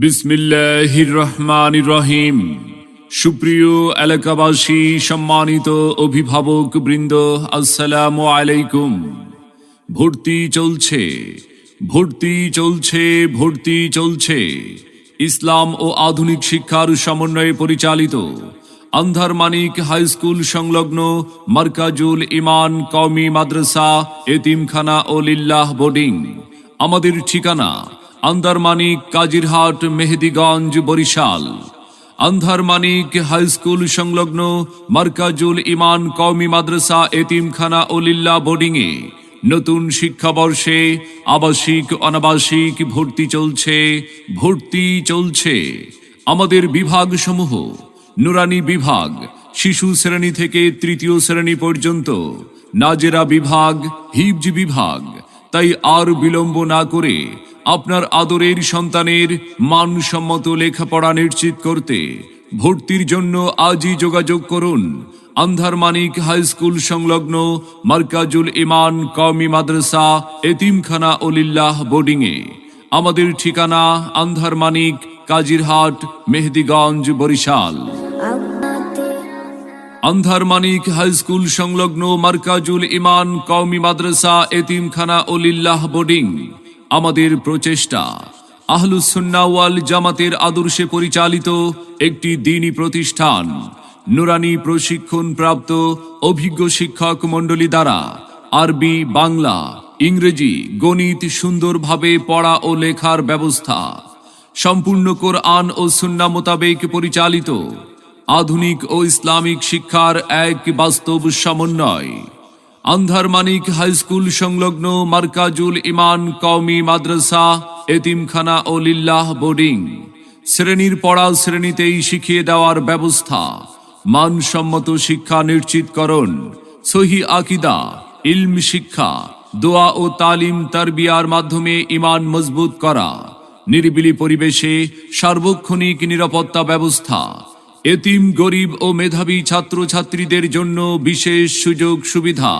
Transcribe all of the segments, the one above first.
বিসমিল্লাহির রহমানির রহিম। সুপ্রিয় এলাকাবাসী, সম্মানিত অভিভাবক বৃন্দ, আসসালামু আলাইকুম। ভর্তি চলছে, ভর্তি চলছে, ভর্তি চলছে। ইসলাম ও আধুনিক শিক্ষার সমন্বয়ে পরিচালিত আন্ধারমানিক হাই স্কুল সংলগ্ন মার্কাজুল ইমান কওমি মাদ্রাসা এতিমখানা ও লিল্লাহ বোর্ডিং। আমাদের ঠিকানা আন্ধারমানিক কাজিরহাট, মেহেদিগঞ্জ, বরিশাল। আন্ধারমানিক হাই স্কুল সংলগ্ন মার্কাজুল ইমান কওমি মাদ্রাসা এতিমখানা ও লিল্লাহ বোর্ডিংয়ে নতুন শিক্ষাবর্ষে আবাসিক অনাবাসিক ভর্তি চলছে, ভর্তি চলছে। আমাদের বিভাগসমূহ: নুরানি বিভাগ, শিশু শ্রেণী থেকে তৃতীয় শ্রেণী পর্যন্ত; নাজেরা বিভাগ, হিফজ বিভাগ। তাই আর বিলম্ব না করে আপনার আদরের সন্তানের মানসম্মত লেখাপড়া নিশ্চিত করতে ভর্তির জন্য আজই যোগাযোগ করুন আন্ধারমানিক হাই স্কুল সংলগ্ন মার্কাজুল ইমান কওমি মাদ্রাসা এতিমখানা ও লিল্লাহ বোর্ডিংয়ে। আমাদের ঠিকানা আন্ধারমানিক, কাজিরহাট, মেহেদিগঞ্জ, বরিশাল। আন্ধারমানিক হাই স্কুল সংলগ্ন মার্কাজুল ইমান কওমি মাদ্রাসা এতিমখানা ও লিল্লাহ বোর্ডিং। আমাদের প্রচেষ্টা আহলুস সুন্নাহ ওয়াল জামাতের আদর্শে পরিচালিত একটি দ্বীনী প্রতিষ্ঠান। নুরানি প্রশিক্ষণ প্রাপ্ত অভিজ্ঞ শিক্ষক মণ্ডলী দ্বারা আরবি, বাংলা, ইংরেজি, গণিত সুন্দরভাবে পড়া ও লেখার ব্যবস্থা। সম্পূর্ণ কোরআন ও সুন্নাহ মোতাবেক পরিচালিত আধুনিক ও ইসলামিক শিক্ষার এক বাস্তব সমন্বয়। আন্ধারমানিক হাই স্কুল সংলগ্ন মার্কাজুল ইমান কওমি মাদ্রাসা এতিমখানা ও লিল্লাহ বোর্ডিং। শ্রেণীর পড়া শ্রেণীতেই শিখিয়ে দেওয়ার ব্যবস্থা। মানসম্মত শিক্ষা নিশ্চিতকরণ, সহি আকীদা, ইলম শিক্ষা, দোয়া ও তালিম তারবিয়ার মাধ্যমে ঈমান মজবুত করা। নিরিবিলি পরিবেশে সার্বক্ষণিক নিরাপত্তা ব্যবস্থা। এতিম, গরিব ও মেধাবী ছাত্রছাত্রীদের জন্য বিশেষ সুযোগ সুবিধা।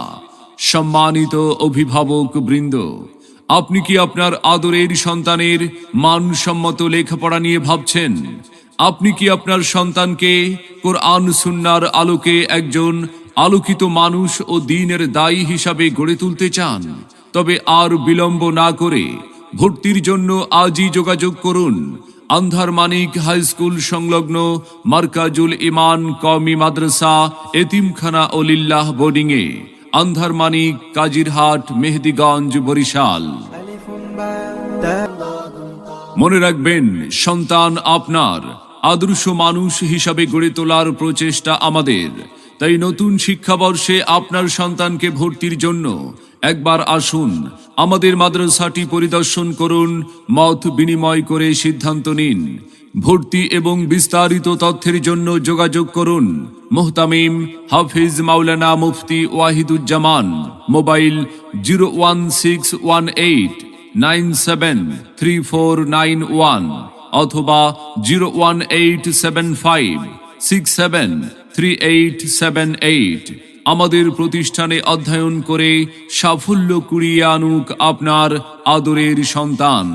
সম্মানিত অভিভাবক বৃন্দ, আপনি কি আপনার আদরের সন্তানের মানসম্মত লেখাপড়া নিয়ে ভাবছেন? আপনি কি আপনার সন্তানকে কোরআন সুন্নাহর আলোকে একজন আলোকিত মানুষ ও দ্বীনের দায়ী হিসাবে গড়ে তুলতে চান? তবে আর বিলম্ব না করে ভর্তির জন্য আজই যোগাযোগ করুন আন্ধারমানিক হাই স্কুল সংলগ্ন মার্কাজুল ইমান কওমি মাদ্রাসা এতিমখানা ও লিল্লাহ বোর্ডিংয়ে। আন্ধারমানিক, কাজিরহাট, মেহেদিগঞ্জ, বরিশাল। মনে রাখবেন, সন্তান আপনার, আদর্শ মানুষ হিসাবে গড়ে তোলার প্রচেষ্টা আমাদের। তাই নতুন শিক্ষাবর্ষে আপনার সন্তানকে ভর্তির জন্য একবার আসুন, আমাদের মাদ্রাসাটি পরিদর্শন করুন, মত বিনিময় করে সিদ্ধান্ত নিন। ভর্তি এবং বিস্তারিত তথ্যের জন্য যোগাযোগ করুন মুহতামিম হাফিজ মাওলানা মুফতি ওয়াহিদুজ্জামান। মোবাইল 01618973491 অথবা 01875673878। আমাদের প্রতিষ্ঠানে অধ্যয়ন করে সাফল্য কুড়িয়ে আনুক আপনার আদরের সন্তান।